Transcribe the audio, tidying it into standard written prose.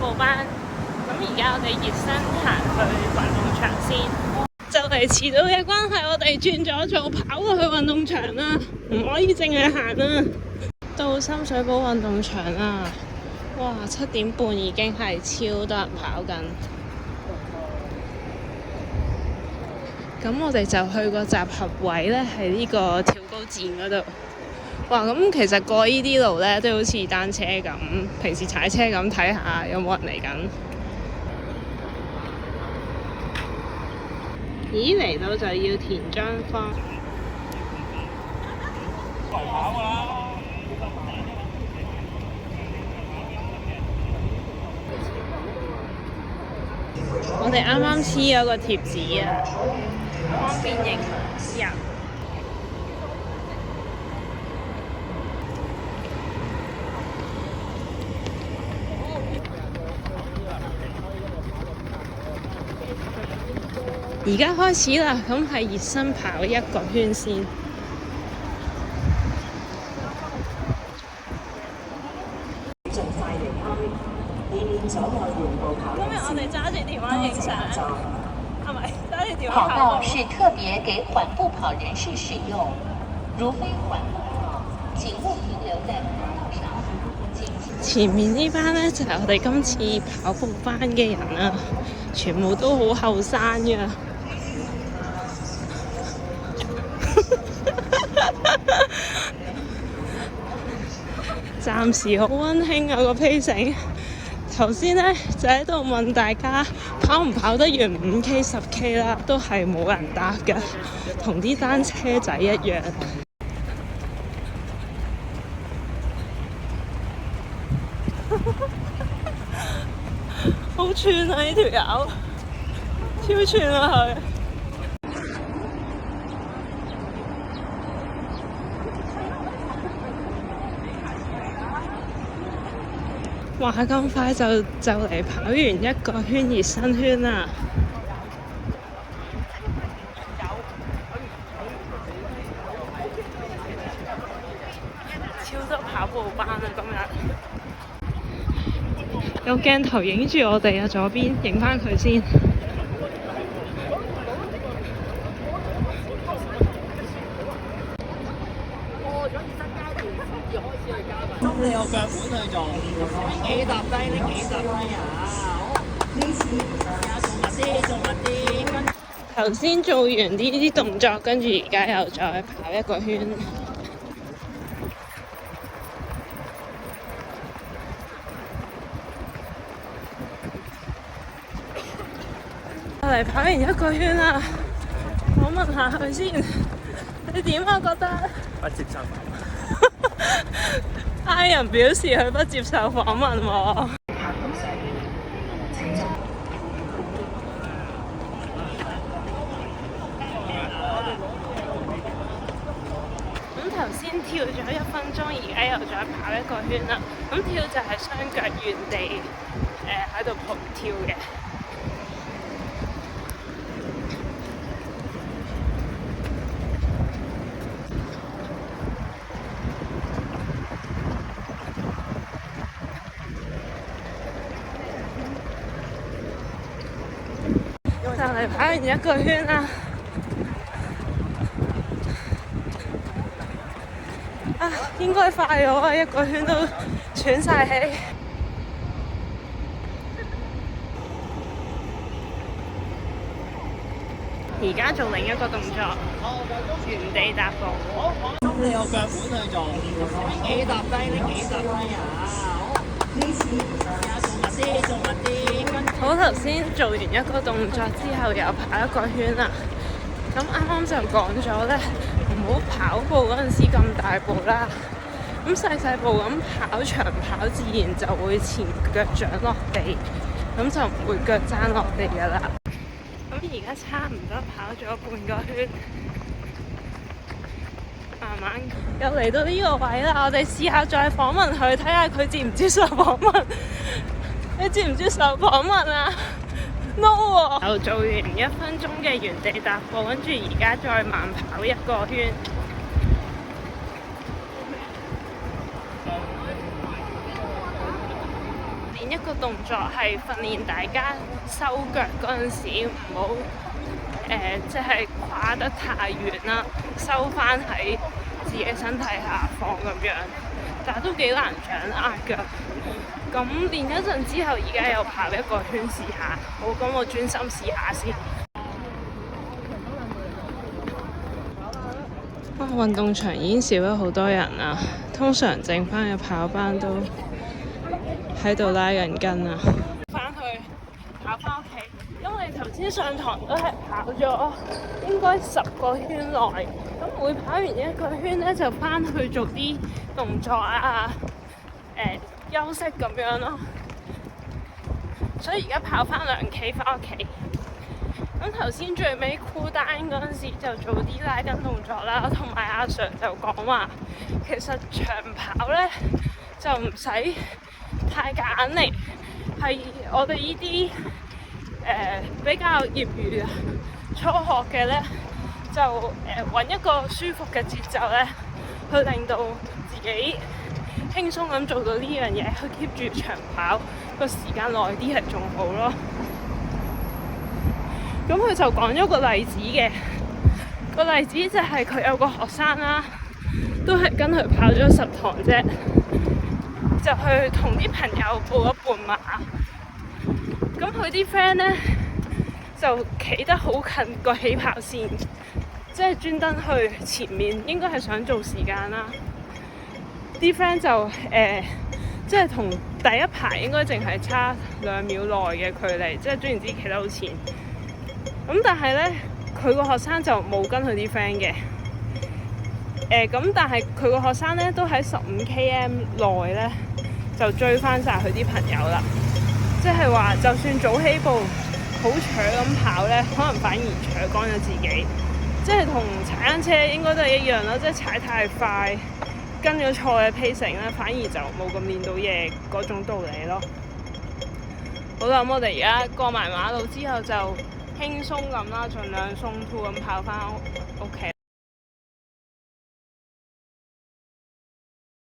步班。咁而家我哋熱身行去運動場先。就嚟遲到嘅關係，我哋轉咗做跑過去運動場啦，唔可以淨係行啦。到深水埗運動場啦，哇！7點半已經係超多人跑緊。咁我哋就去個集合位呢，喺呢個跳高站嗰度。哇！咁其實過呢啲路呢，都好似單車咁，平時踩車咁睇下有冇人嚟緊。咦，嚟到就要填張方。我哋啱啱黐咗個貼紙啊，方便認人。而家開始啦，咁係熱身跑1個圈先。今日我哋揸住電話影相，係咪揸住電話跑步？跑道是特別給緩步跑人士使用，如非緩步跑，請勿停留在跑道上。前面呢班呢，就係我哋今次跑步班嘅人啊，全部都好後生㗎。暫時好溫馨啊個 pacing。頭先呢，就喺度問大家跑唔跑得完5K、10K 啦，都係冇人答㗎，同啲單車仔一樣。好串啊！呢條友超串啊佢。話咁快就嚟跑完1個圈熱身圈啦！超多跑步班啊！今日有鏡頭影住我哋啊，左邊影返佢先。你有腳本去做，幾踏低呢？幾踏低啊！做乜啲？頭先做完呢啲動作，跟住而家又再跑1個圈。我嚟跑完1個圈啦，我問下佢先，你點啊？覺得？不接受。I 人表示佢不接受訪問喎。咁頭先跳咗1分鐘，而家又再跑1個圈啦。咁跳就係雙腳原地喺度咆跳嘅。就嚟跑完1個圈啦！啊，應該快咗啊！1個圈都喘晒氣。而家做另一個動作，原地踏步。你有腳本去做，幾踏低呢？幾踏低啊！做乜啲？好，頭先做完1個動作之後，又跑1個圈啦。咁啱啱就講咗咧，唔好跑步嗰陣時咁大步啦。咁細細步咁跑長跑，自然就會前腳掌落地，咁就唔會腳踭落地噶啦。咁而家差唔多跑咗半個圈，慢慢又嚟到呢個位啦。我哋試下再訪問佢，睇下佢接唔接受訪問。你接唔接受訪問啊？No 喎！又做完1分鐘嘅原地踏步，跟住而家再慢跑1個圈。練一個動作係訓練大家收腳嗰陣時唔好即係跨得太遠啦，收翻喺自己身體下方咁樣，但係都幾難掌握㗎。咁練一陣之後，而家又跑一個圈試下。好，咁我專心試下先。哇！運動場已經少咗好多人啦，通常剩翻嘅跑班都喺度拉緊筋啊。翻去跑翻屋企，因為頭先上堂都係跑咗應該10個圈內，咁每跑完一個圈咧就翻去做啲動作啊，休息咁樣咯。所以而家跑翻2K 翻屋企。咁頭先最尾 cool down 嗰陣時就做啲拉筋動作啦，同埋阿 Sir 就講話，其實長跑咧就唔使太夾硬嚟，係我哋呢啲比較業餘初學嘅咧，就揾一個舒服嘅節奏咧，去令到自己輕鬆咁做到呢樣嘢，去 keep 住長跑個時間耐啲係仲好咯。咁佢就講咗個例子嘅，個例子就係佢有個學生啦，都係跟佢跑咗10堂啫，就去同啲朋友報咗半馬。咁佢啲 friend 咧就企得好近個起跑線，即係專登去前面，應該係想做時間啦。啲 friend 就即係同第一排應該淨係差2秒內嘅距離，即係總言之企得好前。咁但係咧，佢個學生就冇跟佢啲 friend 嘅。咁但係佢個學生咧都喺15 km 內咧就追翻晒佢啲朋友啦。即係話，就算早起步好搶咁跑咧，可能反而搶乾咗自己。即係同踩單車應該都係一樣啦，即係踩太快，跟咗錯嘅 pacing 咧，反而就冇咁練到嘢嗰種道理咯。好啦，咁我哋而家過埋馬路之後就輕鬆咁啦，盡量鬆脫咁跑翻屋企